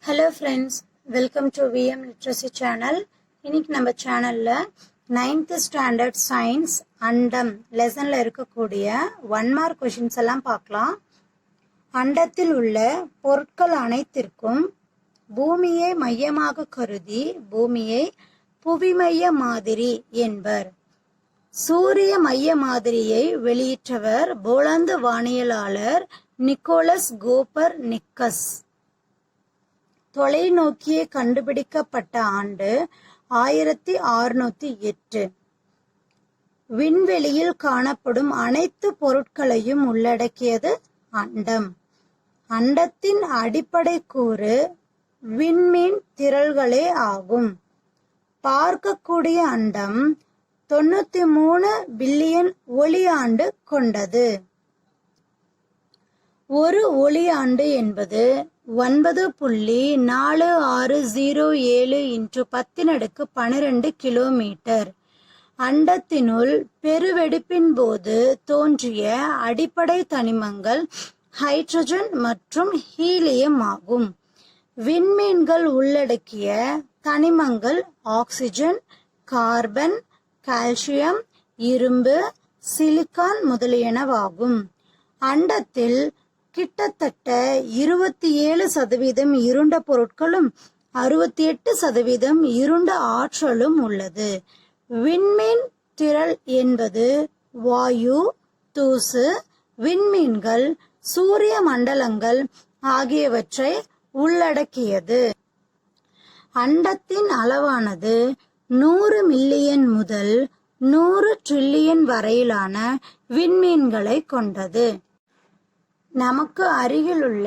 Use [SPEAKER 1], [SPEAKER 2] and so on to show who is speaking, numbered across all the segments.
[SPEAKER 1] Hello friends, welcome to VM Literacy channel. இன்னைக்கு நம்ம சேனல்ல 9th standard science andam லெசன்ல இருக்கக்கூடிய 1 mark questions எல்லாம் பார்க்கலாம். அண்டத்தில் உள்ள பொருட்கள் அனைத்திற்கும் பூமியை மையமாக கருதி பூமியை புவிமைய மாதிரி என்பர். சூரிய மைய மாதிரியை வெளியிட்டவர் போலந்து வானியலாளர் நிக்கோலஸ் கோப்பர் நிக்கஸ். தொலைநோக்கியை கண்டுபிடிக்கப்பட்ட ஆண்டு 1608. விண்வெளியில் காணப்படும் அனைத்து பொருட்களையும் உள்ளடக்கியது அண்டம். அண்டத்தின் அடிப்படை கூறு விண்மீன் திரள்களே ஆகும். பார்க்கக்கூடிய அண்டம் 93 பில்லியன் ஒளியாண்டு கொண்டது. ஒரு ஒளியாண்டு என்பது 9.4607 × 10⁻12 கிலோமீட்டர். அண்டத்தினுள் பெருவெடிப்பின் போது தோன்றிய அடிப்படை தனிமங்கள் ஹைட்ரஜன் மற்றும் ஹீலியம் ஆகும். விண்மீன்கள் உள்ளடக்கிய தனிமங்கள் ஆக்சிஜன், கார்பன், கால்சியம், இரும்பு, சிலிக்கான் முதலியனவாகும். அண்டத்தில் கிட்டத்தட்ட 27% இருண்ட பொருட்களும் 68% இருண்ட ஆற்றலும் உள்ளது. விண்மீன் திரள் என்பது வாயு, தூசு, விண்மீன்கள், சூரிய மண்டலங்கள் ஆகியவற்றை உள்ளடக்கியது. அண்டத்தின் அளவானது 100 மில்லியன் முதல் 100 ட்ரில்லியன் வரையிலான விண்மீன்களை கொண்டது. நமக்கு அருகிலுள்ள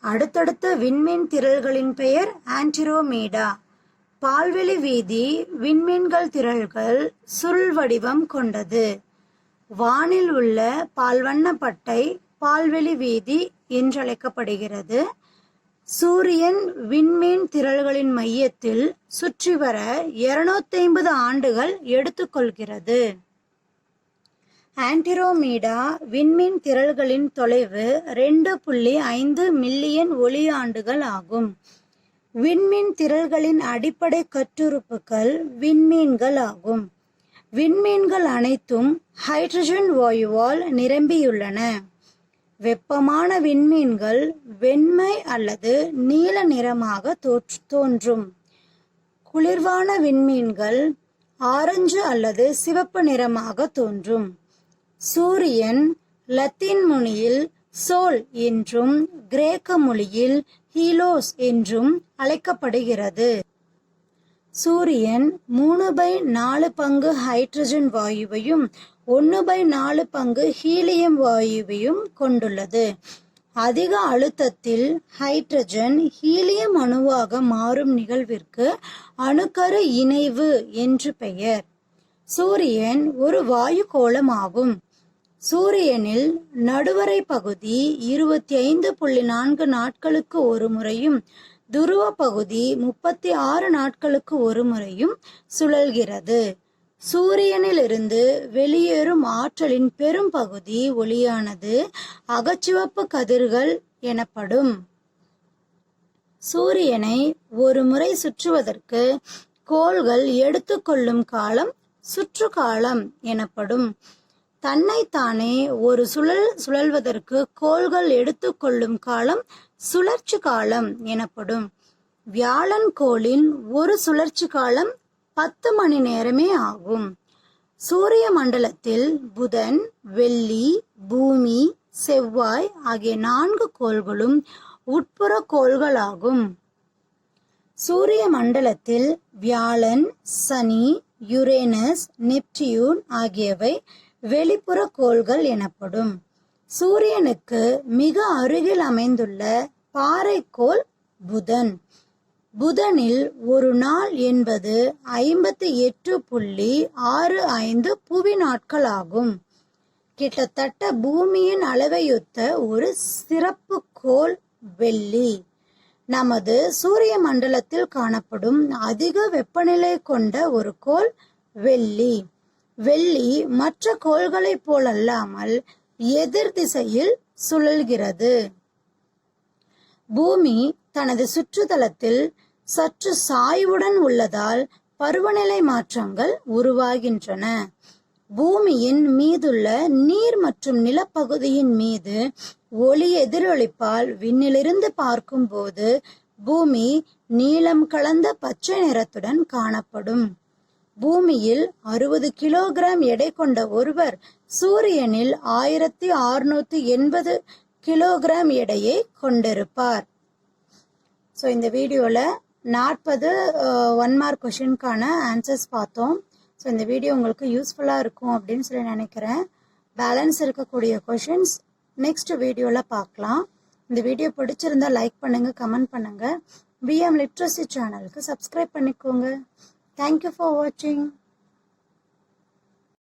[SPEAKER 1] அடுத்தடுத்த விண்மீன் திரள்களின் பெயர் ஆன்டிரோமீடா. பால்வெளி வீதி விண்மீன்கள் திரள்கள் சுருள் வடிவம் கொண்டது. வானில் உள்ள பால்வண்ண பட்டை பால்வெளி வீதி என்றழைக்கப்படுகிறது. சூரியன் விண்மீன் திரள்களின் மையத்தில் சுற்றி வர 250 ஆண்டுகள் எடுத்துக்கொள்கிறது. ஆன்டிரோமீடா விண்மீன் திரள்களின் தொலைவு 2.5 மில்லியன் ஒளியாண்டுகள் ஆகும். விண்மீன் திரள்களின் அடிப்படை கட்டுறுப்புகள் விண்மீன்கள் ஆகும். விண்மீன்கள் அனைத்தும் ஹைட்ரஜன் வாயுவால் நிரம்பியுள்ளன. வெப்பமான விண்மீன்கள் வெண்மை அல்லது நீல நிறமாக தோன்றும். குளிர்வான விண்மீன்கள் ஆரஞ்சு அல்லது சிவப்பு நிறமாக தோன்றும். சூரியன் லத்தீன் மொழியில் சோல் என்றும் கிரேக்க மொழியில் ஹீலோஸ் என்றும் அழைக்கப்படுகிறது. சூரியன் 3/4 பங்கு ஹைட்ரஜன் வாயுவையும் 1/4 பங்கு ஹீலியம் வாயுவையும் கொண்டுள்ளது. அதிக அழுத்தத்தில் ஹைட்ரஜன் ஹீலியம் அணுவாக மாறும் நிகழ்விற்கு அணுக்கரு இணைவு என்று பெயர். சூரியன் ஒரு வாயு கோளம் ஆகும். சூரியனில் நடுவரை பகுதி 25.4 நாட்களுக்கு ஒரு முறையும் துருவ பகுதி 36 நாட்களுக்கு ஒரு முறையும் சுழல்கிறது. சூரியனிலிருந்து வெளியேறும் ஆற்றலின் பெரும் பகுதி ஒளியானது அகச்சிவப்பு கதிர்கள் எனப்படும். சூரியனை ஒரு முறை சுற்றுவதற்கு கோள்கள் எடுத்துக்கொள்ளும் காலம் சுற்று காலம் எனப்படும். தன்னைத்தானே ஒரு சுழல்வதற்கு கோள்கள் எடுத்துக்கொள்ளும் காலம் சுழற்சி காலம் எனப்படும். வியாழன் கோளின் ஒரு சுழற்சி காலம் 10 மணி நேரமே ஆகும். சூரிய மண்டலத்தில் புதன், வெள்ளி, பூமி, செவ்வாய் ஆகிய 4 கோள்களும் உட்புற கோள்களாகும். சூரிய மண்டலத்தில் வியாழன், சனி, யுரேனஸ், நெப்டியூன் ஆகியவை வெளிப்புற கோள்கள் எனப்படும். சூரியனுக்கு மிக அருகில் அமைந்துள்ள பாறைக்கோள் புதன். புதனில் ஒரு நாள் என்பது 58.65 புவி நாட்கள் ஆகும். கிட்டத்தட்ட பூமியின் அளவையொத்த ஒரு சிறப்பு கோள் வெள்ளி. நமது சூரிய மண்டலத்தில் காணப்படும் அதிக வெப்பநிலை கொண்ட ஒரு கோள் வெள்ளி. வெள்ளி மற்ற கோள்களைப் போலல்லாமல் எதிர் திசையில் சுழல்கிறது. பூமி தனது சுற்றுதளத்தில் சற்று சாய்வுடன் உள்ளதால் பருவநிலை மாற்றங்கள் உருவாகின்றன. பூமியின் மீதுள்ள நீர் மற்றும் நிலப்பகுதியின் மீது ஒளி எதிரொலிப்பால் விண்ணிலிருந்து பார்க்கும்போது பூமி நீலம் கலந்த பச்சை நிறத்துடன் காணப்படும். பூமியில் 60 கிலோகிராம் எடை கொண்ட ஒருவர் சூரியனில் 1680 கிலோகிராம் எடையை கொண்டிருப்பார். ஸோ இந்த வீடியோவில் 40 1 மார்க் கொஷினுக்கான ஆன்சர்ஸ் பார்த்தோம். ஸோ இந்த வீடியோ உங்களுக்கு யூஸ்ஃபுல்லாக இருக்கும் அப்படின்னு சொல்லி நினைக்கிறேன். பேலன்ஸ் இருக்கக்கூடிய கொஷின்ஸ் நெக்ஸ்ட் வீடியோவில் பார்க்கலாம். இந்த வீடியோ பிடிச்சிருந்தா லைக் பண்ணுங்கள், கமெண்ட் பண்ணுங்கள். பிஎம் லிட்ரஸி சேனலுக்கு சப்ஸ்கிரைப் பண்ணிக்கோங்க. தேங்க்யூ ஃபார் வாட்சிங்.